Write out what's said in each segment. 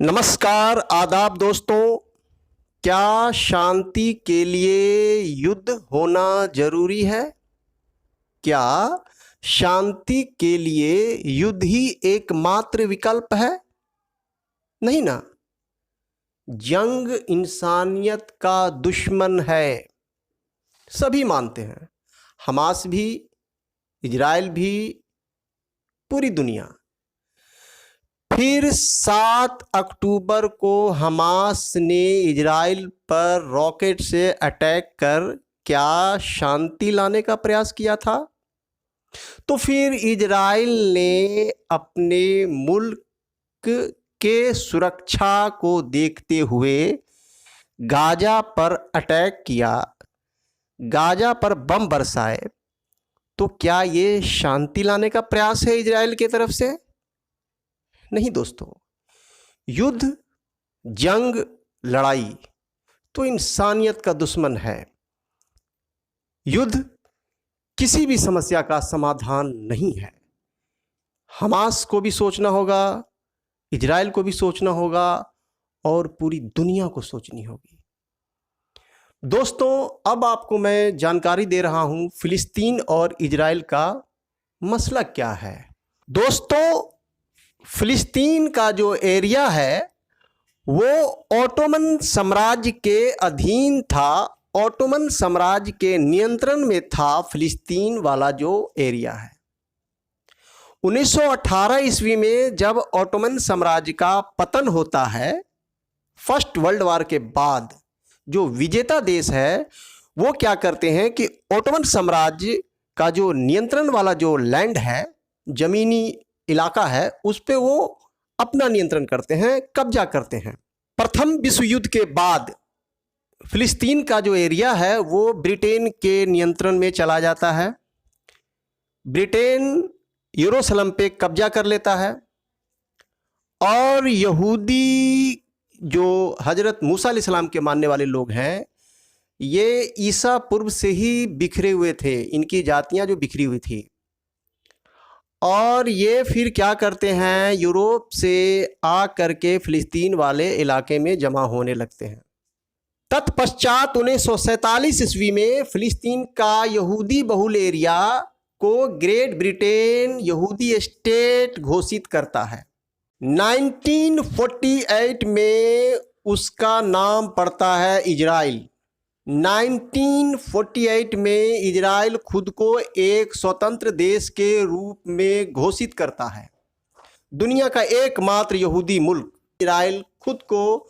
नमस्कार आदाब दोस्तों। क्या शांति के लिए युद्ध होना जरूरी है? क्या शांति के लिए युद्ध ही एकमात्र विकल्प है? नहीं ना। जंग इंसानियत का दुश्मन है, सभी मानते हैं। हमास भी, इजराइल भी, पूरी दुनिया। फिर 7 अक्टूबर को हमास ने इजराइल पर रॉकेट से अटैक कर क्या शांति लाने का प्रयास किया था? तो फिर इजराइल ने अपने मुल्क के सुरक्षा को देखते हुए गाजा पर अटैक किया, गाजा पर बम बरसाए। तो क्या ये शांति लाने का प्रयास है इजराइल की तरफ से? नहीं दोस्तों। युद्ध, जंग, लड़ाई तो इंसानियत का दुश्मन है। युद्ध किसी भी समस्या का समाधान नहीं है। हमास को भी सोचना होगा, इजराइल को भी सोचना होगा और पूरी दुनिया को सोचनी होगी। दोस्तों, अब आपको मैं जानकारी दे रहा हूं फिलिस्तीन और इजराइल का मसला क्या है। दोस्तों, फिलिस्तीन का जो एरिया है वो ओटोमन साम्राज्य के अधीन था, ओटोमन साम्राज्य के नियंत्रण में था फिलिस्तीन वाला जो एरिया है। 1918 ईस्वी में जब ओटोमन साम्राज्य का पतन होता है, फर्स्ट वर्ल्ड वॉर के बाद, जो विजेता देश है वो क्या करते हैं कि ओटोमन साम्राज्य का जो नियंत्रण वाला जो लैंड है, जमीनी इलाका है, उस पे वो अपना नियंत्रण करते हैं, कब्जा करते हैं। प्रथम विश्व युद्ध के बाद फिलिस्तीन का जो एरिया है वो ब्रिटेन के नियंत्रण में चला जाता है। ब्रिटेन यरूशलेम पे कब्जा कर लेता है और यहूदी जो हजरत मूसा अलैहिस्सलाम के मानने वाले लोग हैं, ये ईसा पूर्व से ही बिखरे हुए थे, इनकी जातियां जो बिखरी हुई थी। और ये फिर क्या करते हैं, यूरोप से आ करके फिलिस्तीन वाले इलाके में जमा होने लगते हैं। तत्पश्चात 1947 ईस्वी में फिलिस्तीन का यहूदी बहुल एरिया को ग्रेट ब्रिटेन यहूदी स्टेट घोषित करता है। 1948 में उसका नाम पड़ता है इजराइल। 1948 में इजराइल खुद को एक स्वतंत्र देश के रूप में घोषित करता है। दुनिया का एकमात्र यहूदी मुल्क इजराइल खुद को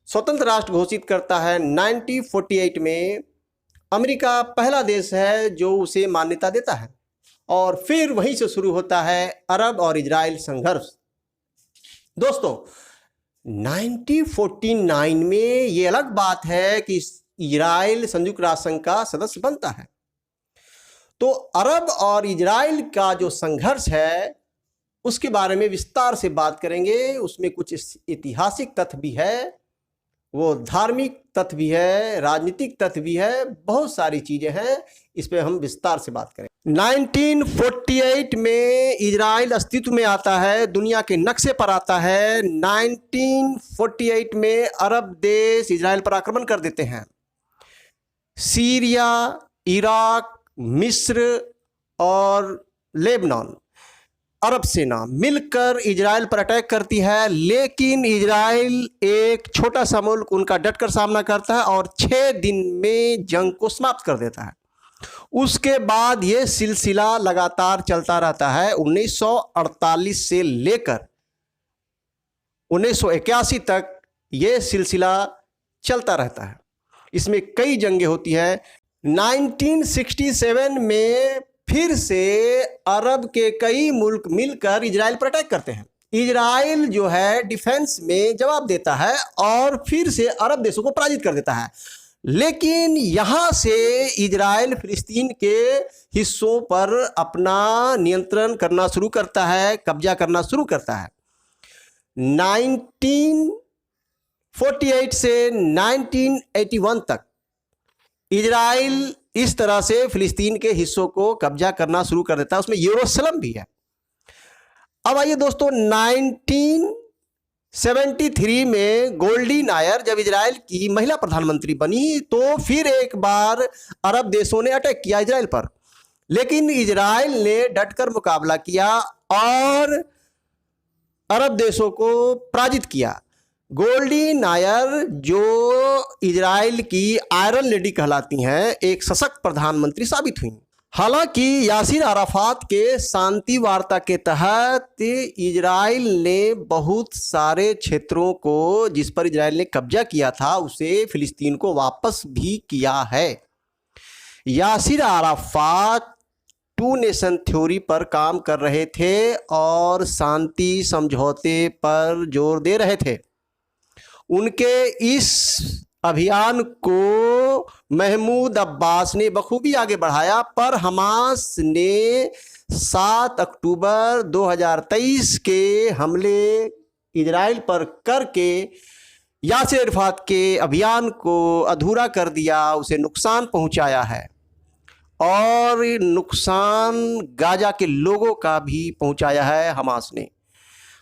स्वतंत्र राष्ट्र घोषित करता है 1948 में। अमेरिका पहला देश है जो उसे मान्यता देता है और फिर वहीं से शुरू होता है अरब और इजराइल संघर्ष। दोस्तों, 1949 में ये अलग बात है कि इजराइल संयुक्त राष्ट्र संघ का सदस्य बनता है। तो अरब और इजराइल का जो संघर्ष है उसके बारे में विस्तार से बात करेंगे। उसमें कुछ ऐतिहासिक तथ्य भी है, वो धार्मिक तथ्य भी है, राजनीतिक तथ्य भी है, बहुत सारी चीजें हैं, इस पे हम विस्तार से बात करें। 1948 में इजराइल अस्तित्व में आता है, दुनिया के नक्शे पर आता है। 1948 में अरब देश इजराइल पर आक्रमण कर देते हैं। सीरिया, इराक, मिस्र और लेबनान, अरब सेना मिलकर इजराइल पर अटैक करती है। लेकिन इजराइल एक छोटा सा मुल्क, उनका डटकर सामना करता है और 6 दिन में जंग को समाप्त कर देता है। उसके बाद ये सिलसिला लगातार चलता रहता है। 1948 से लेकर 1981 तक ये सिलसिला चलता रहता है। इसमें कई जंगें होती है। 1967 में फिर से अरब के कई मुल्क मिलकर इजराइल पर अटैक करते हैं। इजराइल जो है डिफेंस में जवाब देता है और फिर से अरब देशों को पराजित कर देता है। लेकिन यहां से इजराइल फिलिस्तीन के हिस्सों पर अपना नियंत्रण करना शुरू करता है, कब्जा करना शुरू करता है। 1948 से 1981 तक इजराइल इस तरह से फिलिस्तीन के हिस्सों को कब्जा करना शुरू कर देता है, उसमें यरूशलेम भी है। अब आइए दोस्तों, 73 में गोल्डी नायर जब इजराइल की महिला प्रधानमंत्री बनी तो फिर एक बार अरब देशों ने अटैक किया इजराइल पर, लेकिन इजराइल ने डटकर मुकाबला किया और अरब देशों को पराजित किया। गोल्डी नायर, जो इजराइल की आयरन लेडी कहलाती हैं, एक सशक्त प्रधानमंत्री साबित हुई। हालांकि यासिर अराफात के शांति वार्ता के तहत इजराइल ने बहुत सारे क्षेत्रों को, जिस पर इजराइल ने कब्जा किया था, उसे फिलिस्तीन को वापस भी किया है। Yasser Arafat two nation theory पर काम कर रहे थे और शांति समझौते पर जोर दे रहे थे। उनके इस अभियान को महमूद अब्बास ने बखूबी आगे बढ़ाया, पर हमास ने 7 अक्टूबर 2023 के हमले इजराइल पर करके यासिर अराफात के अभियान को अधूरा कर दिया, उसे नुकसान पहुंचाया है और नुकसान गाजा के लोगों का भी पहुंचाया है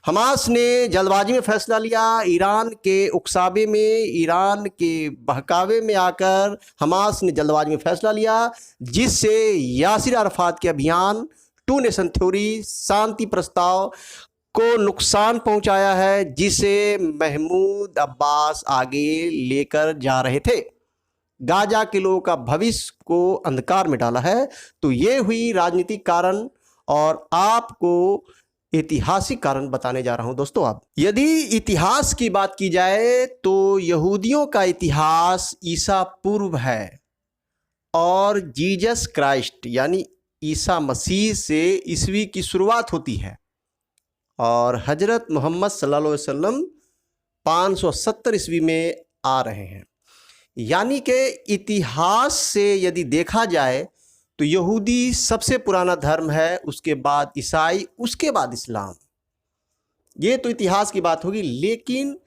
हमास ने जल्दबाजी में फैसला लिया। ईरान के उकसावे में, ईरान के बहकावे में आकर हमास ने जल्दबाजी में फैसला लिया, जिससे यासिर अराफात के अभियान, टू नेशन थ्योरी, शांति प्रस्ताव को नुकसान पहुंचाया है, जिसे महमूद अब्बास आगे लेकर जा रहे थे। गाजा के लोगों का भविष्य को अंधकार में डाला है। तो ये हुई राजनीतिक कारण और आपको ऐतिहासिक कारण बताने जा रहा हूं दोस्तों। अब यदि इतिहास की बात की जाए तो यहूदियों का इतिहास ईसा पूर्व है और जीसस क्राइस्ट यानी ईसा मसीह से ईसवी की शुरुआत होती है और हजरत मोहम्मद सल्लल्लाहु अलैहि वसल्लम 570 ईस्वी में आ रहे हैं। यानी कि इतिहास से यदि देखा जाए तो यहूदी सबसे पुराना धर्म है, उसके बाद ईसाई, उसके बाद इस्लाम। ये तो इतिहास की बात होगी। लेकिन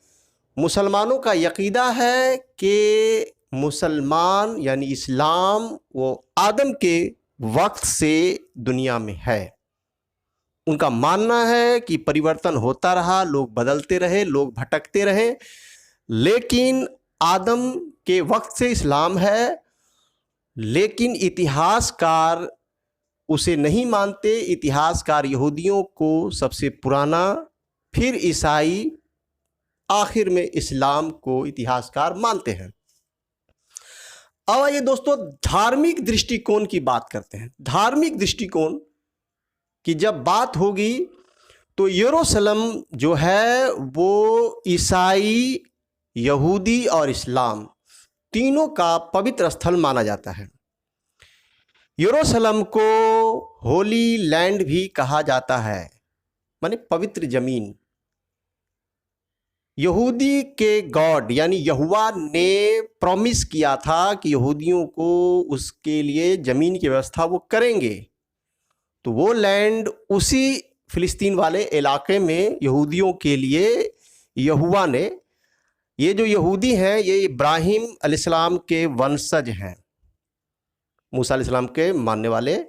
मुसलमानों का यकीदा है कि मुसलमान यानी इस्लाम वो आदम के वक्त से दुनिया में है। उनका मानना है कि परिवर्तन होता रहा, लोग बदलते रहे, लोग भटकते रहे, लेकिन आदम के वक्त से इस्लाम है। लेकिन इतिहासकार उसे नहीं मानते। इतिहासकार यहूदियों को सबसे पुराना, फिर ईसाई, आखिर में इस्लाम को इतिहासकार मानते हैं। अब आइए दोस्तों धार्मिक दृष्टिकोण की बात करते हैं। धार्मिक दृष्टिकोण की जब बात होगी तो यरूशलेम जो है वो ईसाई, यहूदी और इस्लाम तीनों का पवित्र स्थल माना जाता है। यरूशलेम को होली लैंड भी कहा जाता है, माने पवित्र जमीन। यहूदी के गॉड यानी यहोवा ने प्रॉमिस किया था कि यहूदियों को उसके लिए ज़मीन की व्यवस्था वो करेंगे। तो वो लैंड उसी फिलिस्तीन वाले इलाके में यहूदियों के लिए यहोवा ने, ये जो यहूदी हैं ये इब्राहिम अलैहिस्सलाम के वंशज हैं, मूसा अलैहिस्सलाम के मानने वाले,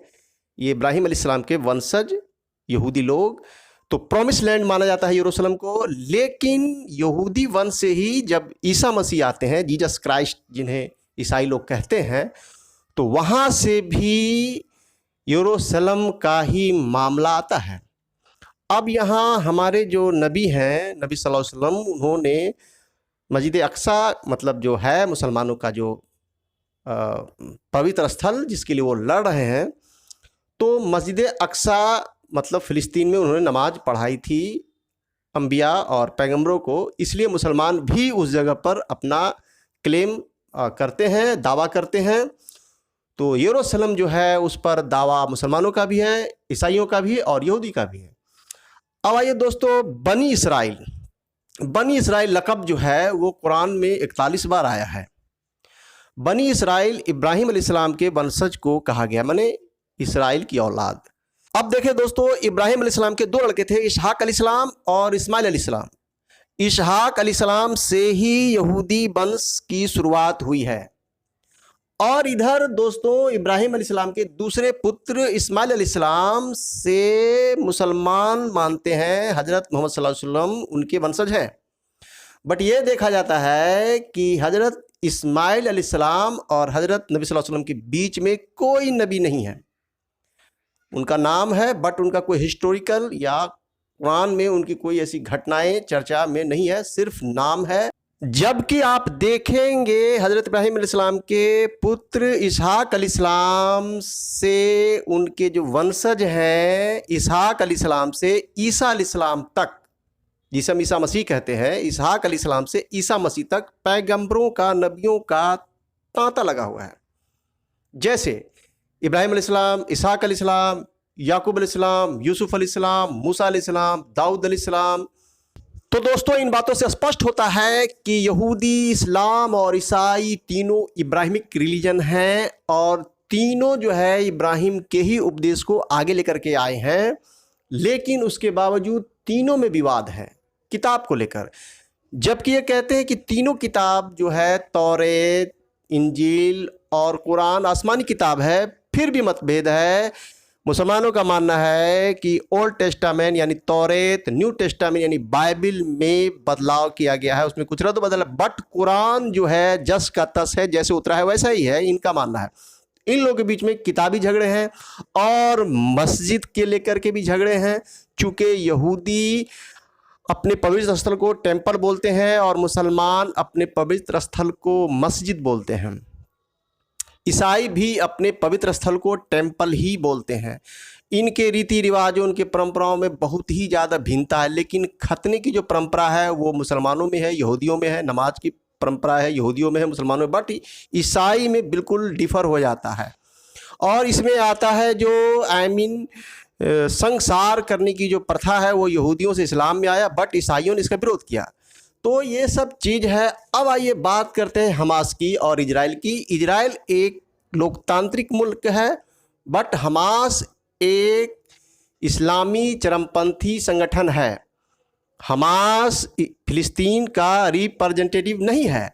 ये इब्राहिम अलैहिस्सलाम के वंशज यहूदी लोग। तो प्रॉमिस लैंड माना जाता है यरूशलेम को। लेकिन यहूदी वंश से ही जब ईसा मसीह आते हैं, जीसस क्राइस्ट जिन्हें ईसाई लोग कहते हैं, तो वहाँ से भी यरूशलेम का ही मामला आता है। अब यहाँ हमारे जो नबी हैं, नबी सल्लल्लाहु अलैहि वसल्लम, उन्होंने मस्जिद अक्सा मतलब जो है मुसलमानों का जो पवित्र स्थल जिसके लिए वो लड़ रहे हैं, तो मस्जिद अक्सा मतलब फ़िलिस्तीन में उन्होंने नमाज पढ़ाई थी अंबिया और पैगंबरों को, इसलिए मुसलमान भी उस जगह पर अपना क्लेम करते हैं, दावा करते हैं। तो यरूशलेम जो है उस पर दावा मुसलमानों का भी है, ईसाइयों का भी और यहूदी का भी है। अब आइए दोस्तों बनी इसराइल लक़ब जो है वो कुरान में 41 बार आया है। बनी इसराइल इब्राहिम अलैहिस्सलाम के वंशज को कहा गया, माने इसराइल की औलाद। अब देखें दोस्तों, इब्राहिम अलैहिस्सलाम के 2 लड़के थे, इसहाक अलैहिस्सलाम और इस्माइल अलैहिस्सलाम। इसहाक अलैहिस्सलाम से ही यहूदी वंश की शुरुआत हुई है। और इधर दोस्तों इब्राहिम अलैहिस्सलाम के दूसरे पुत्र इस्माइल अलैहिस्सलाम से मुसलमान मानते हैं हजरत मोहम्मद सल्लल्लाहु अलैहि वसल्लम उनके वंशज हैं। बट ये देखा जाता है कि हज़रत इस्माइल अलैहिस्सलाम और हज़रत नबी सल्लल्लाहु अलैहि वसल्लम के बीच में कोई नबी नहीं है। उनका नाम है बट उनका कोई हिस्टोरिकल या कुरान में उनकी कोई ऐसी घटनाएं चर्चा में नहीं है, सिर्फ नाम है। जबकि आप देखेंगे हज़रत इब्राहीम अलैहिस्सलाम के पुत्र इसहाक अलैहिस्सलाम से उनके जो वंशज हैं, इसहाक अलैहिस्सलाम से ईसा अलैहिस्सलाम तक, जिसे हम ईसा मसीह कहते हैं, इसहाक अलैहिस्सलाम से ईसा मसीह तक पैगंबरों का, नबियों का तांता लगा हुआ है। जैसे इब्राहीम अलैहिस्सलाम, इसहाक अलैहिस्सलाम, याकूब अलैहिस्सलाम, यूसुफ अलैहिस्सलाम, मूसा अलैहिस्सलाम, दाऊद अलैहिस्सलाम। तो दोस्तों, इन बातों से स्पष्ट होता है कि यहूदी, इस्लाम और ईसाई तीनों इब्राहिमिक रिलीजन हैं और तीनों जो है इब्राहिम के ही उपदेश को आगे लेकर के आए हैं। लेकिन उसके बावजूद तीनों में विवाद है किताब को लेकर। जबकि ये कहते हैं कि तीनों किताब जो है, तौरेत, इंजील और कुरान आसमानी किताब है, फिर भी मतभेद है। मुसलमानों का मानना है कि ओल्ड टेस्टामेंट यानी तौरेत, न्यू टेस्टामेंट यानी बाइबल में बदलाव किया गया है, उसमें कुछ रद्द बदल है। बट कुरान जो है जस का तस है, जैसे उतरा है वैसा ही है, इनका मानना है। इन लोगों के बीच में किताबी झगड़े हैं और मस्जिद के लेकर के भी झगड़े हैं। चूँकि यहूदी अपने पवित्र स्थल को टेम्पल बोलते हैं और मुसलमान अपने पवित्र स्थल को मस्जिद बोलते हैं। ईसाई भी अपने पवित्र स्थल को टेम्पल ही बोलते हैं। इनके रीति रिवाजों, उनके परंपराओं में बहुत ही ज़्यादा भिन्नता है। लेकिन खतने की जो परंपरा है वो मुसलमानों में है, यहूदियों में है। नमाज की परंपरा है, यहूदियों में है, मुसलमानों में। बट ईसाई में बिल्कुल डिफ़र हो जाता है। और इसमें आता है जो संसार करने की जो प्रथा है वो यहूदियों से इस्लाम में आया, बट ईसाइयों ने इसका विरोध किया। तो ये सब चीज़ है। अब आइए बात करते हैं हमास की और इजराइल की। इजराइल एक लोकतांत्रिक मुल्क है, बट हमास एक इस्लामी चरमपंथी संगठन है। हमास फिलिस्तीन का रिप्रेजेंटेटिव नहीं है।